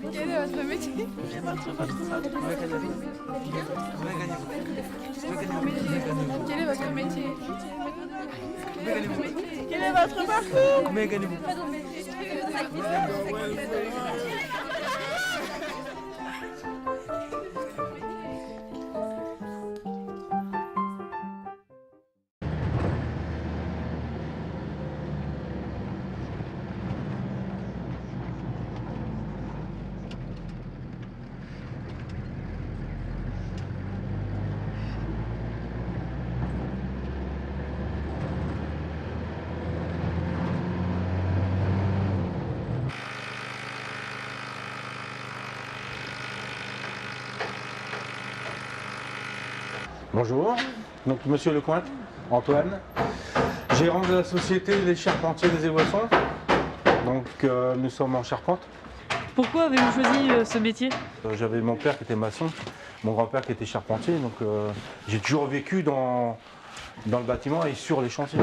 Quel est votre métier? Quel est votre métier? Quel est votre parcours? Combien gagnez-vous? Bonjour, donc Monsieur Lecointe, Antoine, gérant de la société Les Charpentiers des Évoissons. Donc nous sommes en charpente. Pourquoi avez-vous choisi ce métier? J'avais mon père qui était maçon, mon grand-père qui était charpentier, donc j'ai toujours vécu dans le bâtiment et sur les chantiers.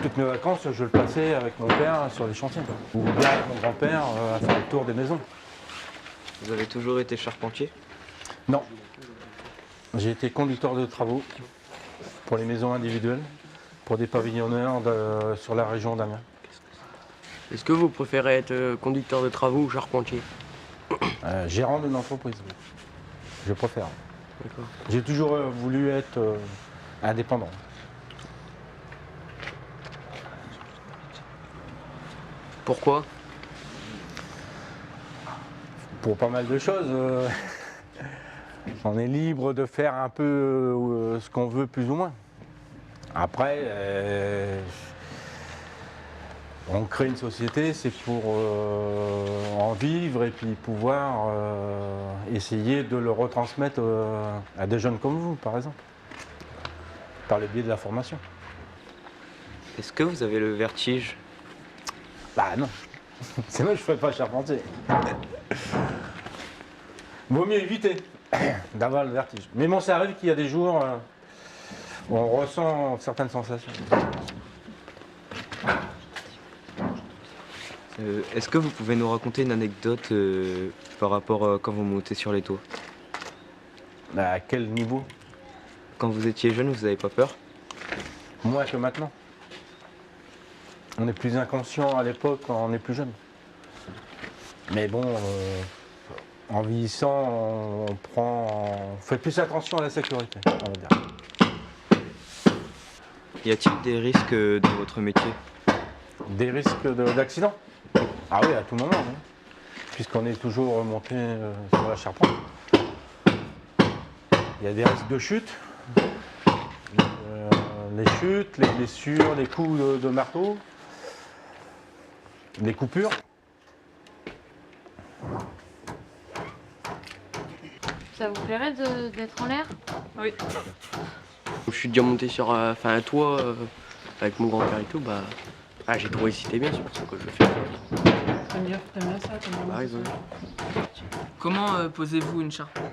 Toutes mes vacances, je le passais avec mon père sur les chantiers, ou bien avec mon grand-père à faire le tour des maisons. Vous avez toujours été charpentier? Non. J'ai été conducteur de travaux pour les maisons individuelles, pour des pavillonneurs sur la région d'Amiens. Est-ce que vous préférez être conducteur de travaux ou charpentier? Gérant d'une entreprise, je préfère. D'accord. J'ai toujours voulu être indépendant. Pourquoi? Pour pas mal de choses. On est libre de faire un peu ce qu'on veut, plus ou moins. Après, on crée une société, c'est pour en vivre et puis pouvoir essayer de le retransmettre à des jeunes comme vous, par exemple, par le biais de la formation. Est-ce que vous avez le vertige? Bah non, sinon je ne ferais pas charpentier. Vaut mieux éviter d'avoir le vertige. Mais bon, ça arrive qu'il y a des jours où on ressent certaines sensations. Est-ce que vous pouvez nous raconter une anecdote par rapport à quand vous montez sur les toits? Bah, à quel niveau? Quand vous étiez jeune, vous n'avez pas peur? Moins que maintenant. On est plus inconscient à l'époque quand on est plus jeune. Mais bon, en vieillissant, on fait plus attention à la sécurité, on va dire. Y a-t-il des risques dans votre métier? Des risques d'accident? Ah oui, à tout moment, hein, puisqu'on est toujours monté sur la charpente. Il y a des risques de chute, les chutes, les blessures, les coups de marteau, les coupures. Ça vous plairait d'être en l'air? Oui. Je suis déjà monté sur un toit avec mon grand-père et tout, j'ai trouvé que c'était bien, c'est pour ça que je le fais. T'aimes bien ça? Par exemple. Comment posez-vous une charpente?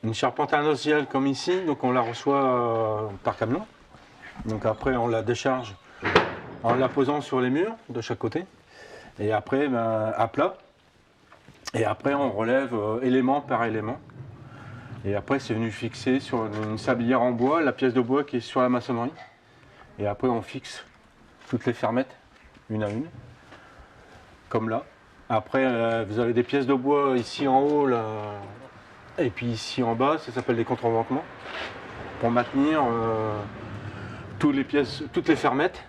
Une charpente inertielle comme ici, donc on la reçoit par camion. Donc après on la décharge en la posant sur les murs de chaque côté. Et après à plat. Et après on relève élément par élément. Et après c'est venu fixer sur une sablière en bois, la pièce de bois qui est sur la maçonnerie. Et après on fixe toutes les fermettes, une à une, comme là. Après vous avez des pièces de bois ici en haut, là, et puis ici en bas, ça s'appelle des contreventements, pour maintenir toutes les fermettes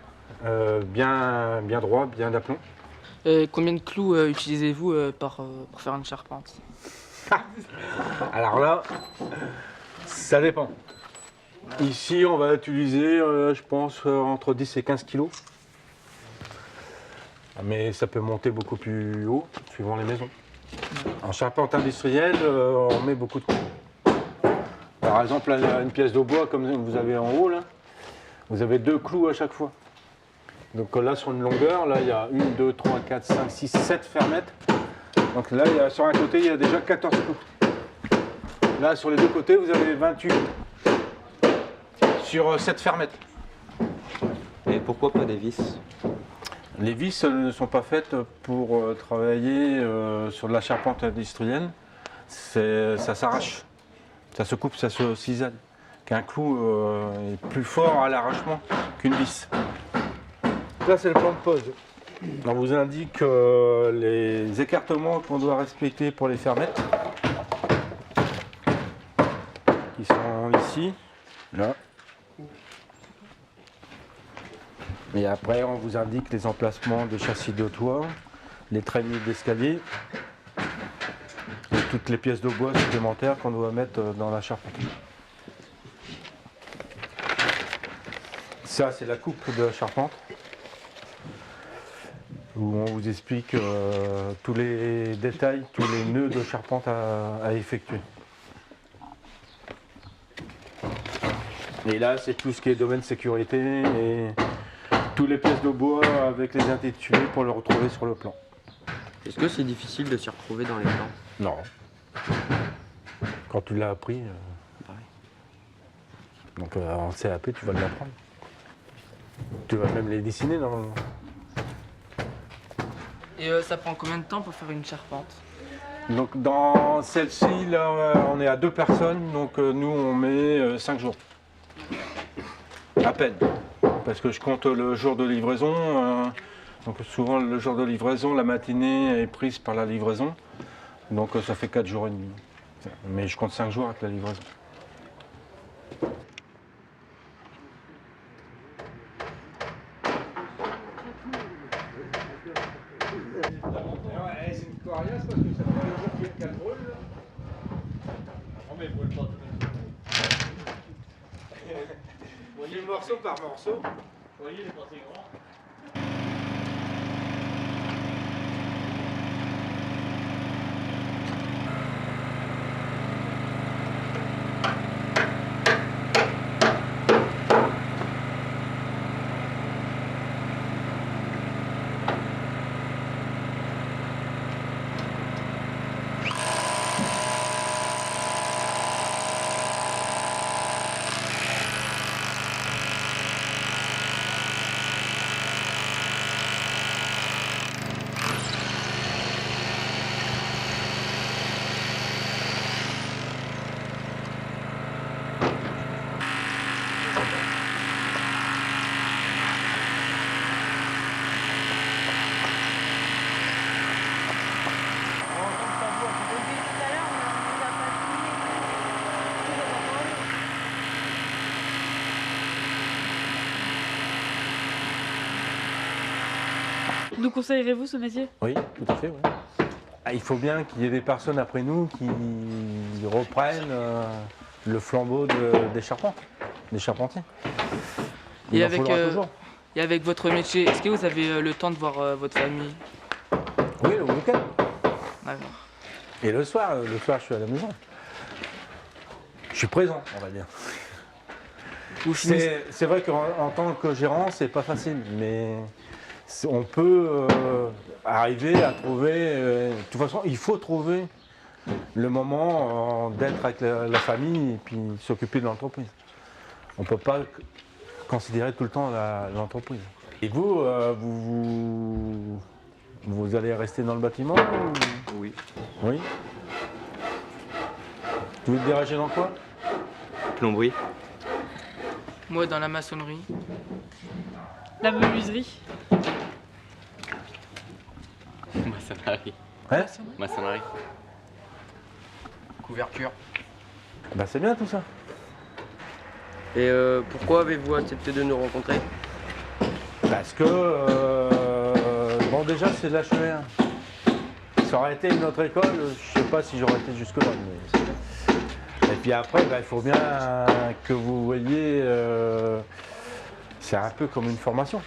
bien droit, bien d'aplomb. Combien de clous utilisez-vous pour faire une charpente? Alors là, ça dépend. Ici, on va utiliser, je pense, entre 10 et 15 kilos. Mais ça peut monter beaucoup plus haut, suivant les maisons. En charpente industrielle, on met beaucoup de clous. Par exemple, là, une pièce de bois, comme vous avez en haut, là, vous avez 2 clous à chaque fois. Donc là, sur une longueur, là, il y a 1, 2, 3, 4, 5, 6, 7 fermettes. Donc là, sur un côté, il y a déjà 14 clous. Là, sur les deux côtés, vous avez 28 clous. Sur 7 fermettes. Et pourquoi pas des vis? Les vis ne sont pas faites pour travailler sur de la charpente industrielle. Ça s'arrache, ça se coupe, ça se cisaille. Qu'un clou est plus fort à l'arrachement qu'une vis. Là, c'est le plan de pose. On vous indique les écartements qu'on doit respecter pour les fermettes, qui sont ici, là. Et après, on vous indique les emplacements de châssis de toit, les traînées d'escalier et toutes les pièces de bois supplémentaires qu'on doit mettre dans la charpente. Ça, c'est la coupe de la charpente, où on vous explique tous les détails, tous les nœuds de charpente à effectuer. Et là, c'est tout ce qui est domaine sécurité et toutes les pièces de bois avec les intitulés pour le retrouver sur le plan. Est-ce que c'est difficile de s'y retrouver dans les plans? Non. Quand tu l'as appris, Pareil. donc en CAP, tu vas l'apprendre. Tu vas même les dessiner normalement. Et ça prend combien de temps pour faire une charpente? Donc dans celle-ci, là, on est à 2 personnes, donc nous on met 5 jours. À peine. Parce que je compte le jour de livraison. Donc souvent le jour de livraison, la matinée est prise par la livraison. Donc ça fait 4 jours et demi. Mais je compte 5 jours avec la livraison. C'est une coriace parce que ça fait 2 jours qu'elle brûle. Mais elle brûle pas. Vous voyez morceau par morceau. Vous voyez les morceaux grands. Nous conseillerez-vous ce métier? Oui, tout à fait. Oui. Il faut bien qu'il y ait des personnes après nous qui reprennent le flambeau des charpentes, des charpentiers. Il Et en faudra toujours. et avec votre métier, est-ce que vous avez le temps de voir votre famille? Oui, le week-end. D'accord. Et le soir, je suis à la maison. Je suis présent, on va dire. C'est vrai qu'en tant que gérant, c'est pas facile, mais on peut arriver à trouver. De toute façon, il faut trouver le moment d'être avec la famille et puis s'occuper de l'entreprise. On ne peut pas considérer tout le temps l'entreprise. Et vous, vous allez rester dans le bâtiment ou... Oui. Oui. Vous êtes diriger dans quoi? Plomberie. Moi, dans la maçonnerie. La menuiserie? Maçonnerie. Hein? Maçonnerie. Couverture. Bah c'est bien tout ça. Et pourquoi avez-vous accepté de nous rencontrer? Parce que, bon déjà c'est de l'HER. Ça aurait été une autre école, je sais pas si j'aurais été jusque-là. Mais... Et puis après, il faut bien que vous voyez, c'est un peu comme une formation.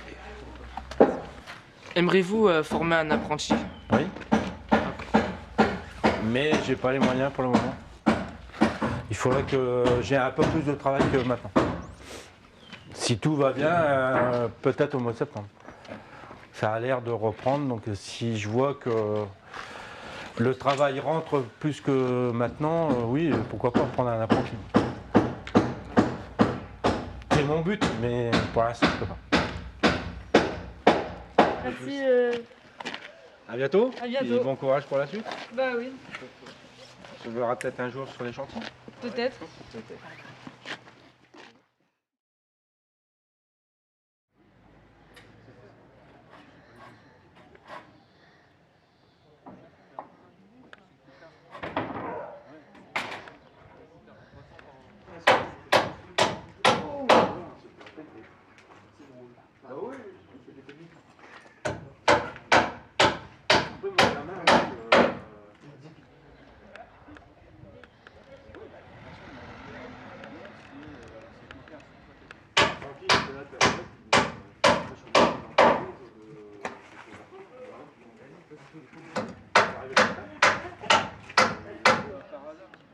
Aimeriez-vous former un apprenti? Oui. Mais j'ai pas les moyens pour le moment. Il faudrait que j'ai un peu plus de travail que maintenant. Si tout va bien, peut-être au mois de septembre. Ça a l'air de reprendre, donc si je vois que le travail rentre plus que maintenant, oui, pourquoi pas prendre un apprenti. C'est mon but, mais pour l'instant, je peux pas. Merci. À bientôt. À bientôt. Et bon courage pour la suite. Bah oui, On se verra peut-être un jour sur les chantiers. peut-être. Par hasard.